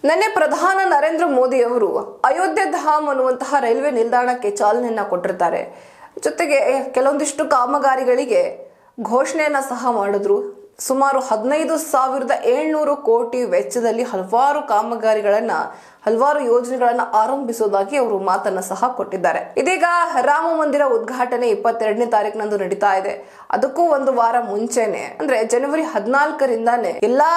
ನಿನ್ನೆ ಪ್ರಧಾನಿ ನರೇಂದ್ರ ಮೋದಿ ಅವರು ಅಯೋಧ್ಯೆ ಧಾಮ್ ಅನ್ನುವಂತಹ ರೈಲ್ವೆ ನಿಲ್ದಾಣಕ್ಕೆ ಚಾಲನೆಯನ್ನ ಕೊಟ್ಟಿರ್ತಾರೆ. ಜೊತೆಗೆ ಕೆಲವೊಂದಿಷ್ಟು ಕಾಮಗಾರಿಗಳಿಗೆ ಘೋಷಣೆಯನ್ನ ಸಹ ಮಾಡಿದ್ರು. ಸುಮಾರು 15,700 ಕೋಟಿ ವೆಚ್ಚದಲ್ಲಿ ಹಲವಾರು ಕಾಮಗಾರಿಗಳನ್ನ ಹಲವಾರು ಯೋಜನೆಗಳನ್ನ ಆರಂಭಿಸೋದಾಗಿ ಅವರು ಮಾತನ್ನ ಸಹ ಕೊಟ್ಟಿದ್ದಾರೆ. ಇದೀಗ ರಾಮ ಮಂದಿರ ಉದ್ಘಾಟನೆ 22ನೇ ತಾರೀಕಿನಂದು ನಡೀತಾ ಇದೆ. ಅದಕ್ಕೂ ಒಂದು ವಾರ ಮುಂಚೆನೆ ಅಂದ್ರೆ ಜನವರಿ 14ರಿಂದಾನೇ ಎಲ್ಲಾ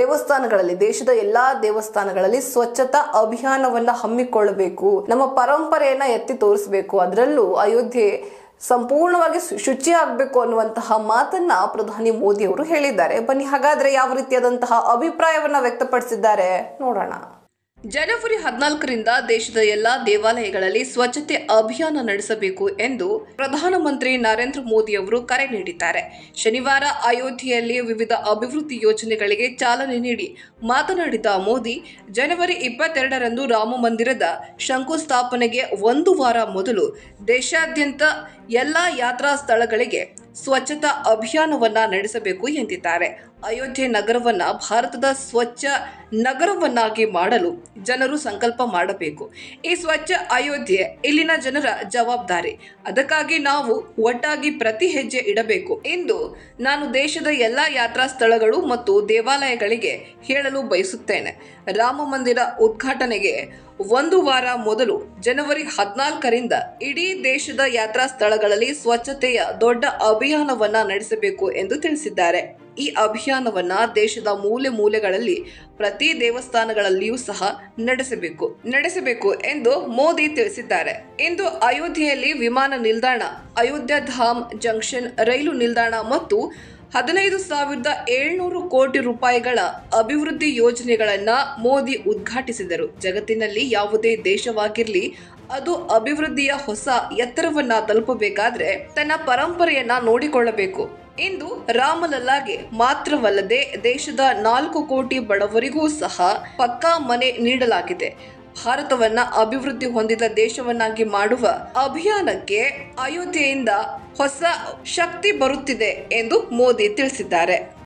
ದೇವಸ್ಥಾನಗಳಲ್ಲಿ, ದೇಶದ ಎಲ್ಲಾ ದೇವಸ್ಥಾನಗಳಲ್ಲಿ ಸ್ವಚ್ಛತಾ ಅಭಿಯಾನವನ್ನ ಹಮ್ಮಿಕೊಳ್ಳಬೇಕು, ನಮ್ಮ ಪರಂಪರೆಯನ್ನ ಎತ್ತಿ ತೋರಿಸಬೇಕು, ಅದರಲ್ಲೂ ಅಯೋಧ್ಯೆ ಸಂಪೂರ್ಣವಾಗಿ ಶುಚಿ ಆಗಬೇಕು ಅನ್ನುವಂತಹ ಮಾತನ್ನ ಪ್ರಧಾನಿ ಮೋದಿ ಅವರು ಹೇಳಿದ್ದಾರೆ. ಬನ್ನಿ ಹಾಗಾದ್ರೆ ಯಾವ ರೀತಿಯಾದಂತಹ ಅಭಿಪ್ರಾಯವನ್ನ ವ್ಯಕ್ತಪಡಿಸಿದ್ದಾರೆ ನೋಡೋಣ. ಜನವರಿ 14ರಿಂದ ದೇಶದ ಎಲ್ಲಾ ದೇವಾಲಯಗಳಲ್ಲಿ ಸ್ವಚ್ಛತೆ ಅಭಿಯಾನ ನಡೆಸಬೇಕು ಎಂದು ಪ್ರಧಾನಮಂತ್ರಿ ನರೇಂದ್ರ ಮೋದಿ ಅವರು ಕರೆ ನೀಡಿದ್ದಾರೆ. ಶನಿವಾರ ಅಯೋಧ್ಯೆಯಲ್ಲಿ ವಿವಿಧ ಅಭಿವೃದ್ಧಿ ಯೋಜನೆಗಳಿಗೆ ಚಾಲನೆ ನೀಡಿ ಮಾತನಾಡಿದ ಮೋದಿ, ಜನವರಿ 22ರಂದು ರಾಮ ಮಂದಿರದ ಶಂಕುಸ್ಥಾಪನೆಗೆ ಒಂದು ವಾರ ಮೊದಲು ದೇಶಾದ್ಯಂತ ಎಲ್ಲಾ ಯಾತ್ರಾ ಸ್ಥಳಗಳಿಗೆ ಸ್ವಚ್ಛತಾ ಅಭಿಯಾನವನ್ನ ನಡೆಸಬೇಕು ಎಂದಿದ್ದಾರೆ. ಅಯೋಧ್ಯೆ ನಗರವನ್ನ ಭಾರತದ ಸ್ವಚ್ಛ ನಗರವನ್ನಾಗಿ ಮಾಡಲು ಜನರು ಸಂಕಲ್ಪ ಮಾಡಬೇಕು. ಈ ಸ್ವಚ್ಛ ಅಯೋಧ್ಯೆ ಇಲ್ಲಿನ ಜನರ ಜವಾಬ್ದಾರಿ. ಅದಕ್ಕಾಗಿ ನಾವು ಒಟ್ಟಾಗಿ ಪ್ರತಿ ಹೆಜ್ಜೆ ಇಡಬೇಕು ಎಂದು ನಾನು ದೇಶದ ಎಲ್ಲಾ ಯಾತ್ರಾ ಸ್ಥಳಗಳು ಮತ್ತು ದೇವಾಲಯಗಳಿಗೆ ಹೇಳಲು ಬಯಸುತ್ತೇನೆ. ರಾಮ ಮಂದಿರ ಉದ್ಘಾಟನೆಗೆ ಒಂದು ವಾರ ಮೊದಲು ಜನವರಿ 14ರಿಂದ ಇಡೀ ದೇಶದ ಯಾತ್ರಾ ಸ್ಥಳಗಳಲ್ಲಿ ಸ್ವಚ್ಛತೆಯ ದೊಡ್ಡ ಅಭಿಯಾನವನ್ನ ನಡೆಸಬೇಕು ಎಂದು ತಿಳಿಸಿದ್ದಾರೆ. ಈ ಅಭಿಯಾನವನ್ನ ದೇಶದ ಮೂಲೆ ಮೂಲೆಗಳಲ್ಲಿ ಪ್ರತಿ ದೇವಸ್ಥಾನಗಳಲ್ಲಿಯೂ ಸಹ ನಡೆಸಬೇಕು ಎಂದು ಮೋದಿ ತಿಳಿಸಿದ್ದಾರೆ. ಇಂದು ಅಯೋಧ್ಯೆಯಲ್ಲಿ ವಿಮಾನ ನಿಲ್ದಾಣ, ಅಯೋಧ್ಯೆ ಧಾಮ್ ಜಂಕ್ಷನ್ ರೈಲು ನಿಲ್ದಾಣ ಮತ್ತು 15,700 ಕೋಟಿ ರೂಪಾಯಿಗಳ ಅಭಿವೃದ್ಧಿ ಯೋಜನೆಗಳನ್ನ ಮೋದಿ ಉದ್ಘಾಟಿಸಿದರು. ಜಗತ್ತಿನಲ್ಲಿ ಯಾವುದೇ ದೇಶವಾಗಿರಲಿ, ಅದು ಅಭಿವೃದ್ಧಿಯ ಹೊಸ ಎತ್ತರವನ್ನ ತಲುಪಬೇಕಾದ್ರೆ ತನ್ನ ಪರಂಪರೆಯನ್ನ ನೋಡಿಕೊಳ್ಳಬೇಕು. ಇಂದು ರಾಮಲಲ್ಲಾಗೆ ಮಾತ್ರವಲ್ಲದೆ ದೇಶದ 4 ಕೋಟಿ ಬಡವರಿಗೂ ಸಹ ಪಕ್ಕಾ ಮನೆ ನೀಡಲಾಗಿದೆ. ಭಾರತವನ್ನ ಅಭಿವೃದ್ಧಿ ಹೊಂದಿದ ದೇಶವನ್ನಾಗಿ ಮಾಡುವ ಅಭಿಯಾನಕ್ಕೆ ಅಯೋಧ್ಯೆಯಿಂದ ಹೊಸ ಶಕ್ತಿ ಬರುತ್ತಿದೆ ಎಂದು ಮೋದಿ ತಿಳಿಸಿದ್ದಾರೆ.